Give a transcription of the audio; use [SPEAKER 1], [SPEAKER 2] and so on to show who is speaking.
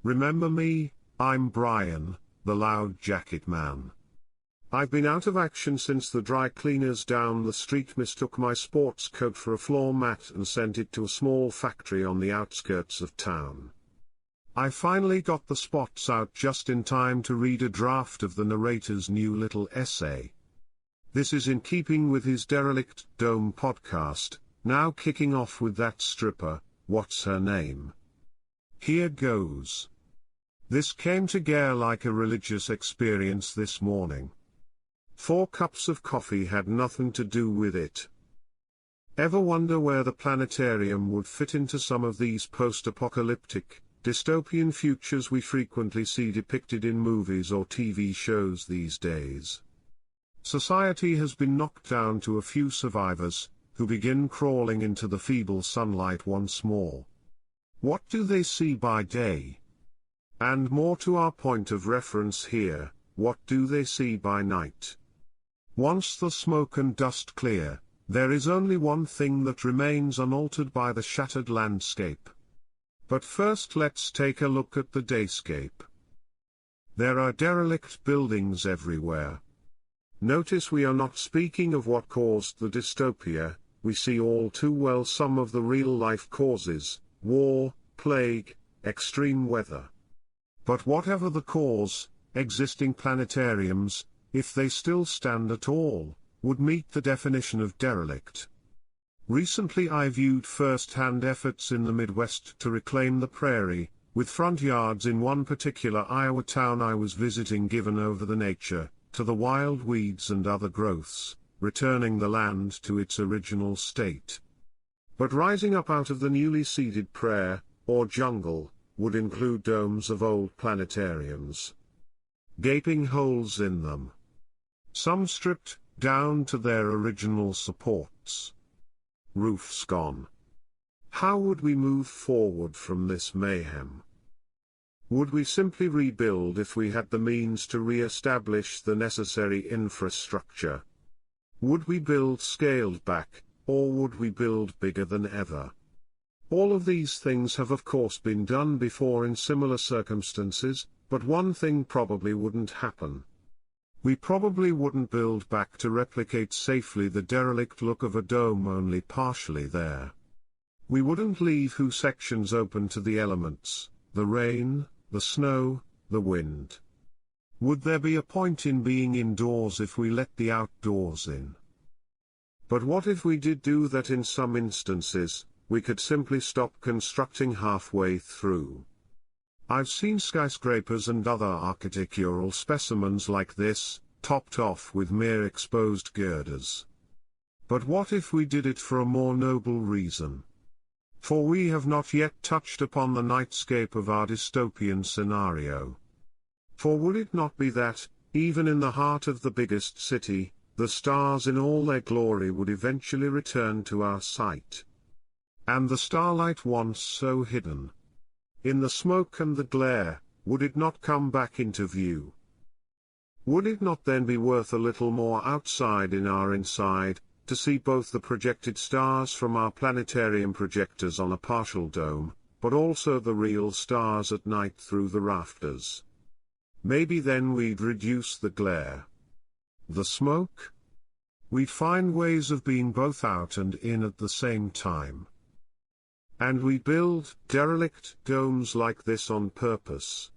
[SPEAKER 1] Remember me? I'm Brian, the loud jacket man. I've been out of action since the dry cleaners down the street mistook my sports coat for a floor mat and sent it to a small factory on the outskirts of town. I finally got the spots out just in time to read a draft of the narrator's new little essay. This is in keeping with his Derelict Dome podcast, now kicking off with that stripper, what's her name? Here goes. This came together like a religious experience this morning. 4 cups of coffee had nothing to do with it. Ever wonder where the planetarium would fit into some of these post-apocalyptic, dystopian futures we frequently see depicted in movies or TV shows these days? Society has been knocked down to a few survivors, who begin crawling into the feeble sunlight once more. What do they see by day? And more to our point of reference here, what do they see by night? Once the smoke and dust clear, there is only one thing that remains unaltered by the shattered landscape. But first let's take a look at the dayscape. There are derelict buildings everywhere. Notice we are not speaking of what caused the dystopia, we see all too well some of the real-life causes: war, plague, extreme weather. But whatever the cause, existing planetariums, if they still stand at all, would meet the definition of derelict. Recently I viewed first-hand efforts in the Midwest to reclaim the prairie, with front yards in one particular Iowa town I was visiting given over the nature, to the wild weeds and other growths, returning the land to its original state. But rising up out of the newly seeded prairie, or jungle, would include domes of old planetariums. Gaping holes in them. Some stripped down to their original supports. Roofs gone. How would we move forward from this mayhem? Would we simply rebuild if we had the means to re-establish the necessary infrastructure? Would we build scaled back, or would we build bigger than ever? All of these things have of course been done before in similar circumstances, but one thing probably wouldn't happen. We probably wouldn't build back to replicate safely the derelict look of a dome only partially there. We wouldn't leave sections open to the elements, the rain, the snow, the wind. Would there be a point in being indoors if we let the outdoors in? But what if we did do that? In some instances, we could simply stop constructing halfway through. I've seen skyscrapers and other architectural specimens like this, topped off with mere exposed girders. But what if we did it for a more noble reason? For we have not yet touched upon the nightscape of our dystopian scenario. For would it not be that, even in the heart of the biggest city, the stars in all their glory would eventually return to our sight? And the starlight once so hidden in the smoke and the glare, would it not come back into view? Would it not then be worth a little more outside in our inside, to see both the projected stars from our planetarium projectors on a partial dome, but also the real stars at night through the rafters? Maybe then we'd reduce the glare. The smoke? We'd find ways of being both out and in at the same time. And we build derelict domes like this on purpose.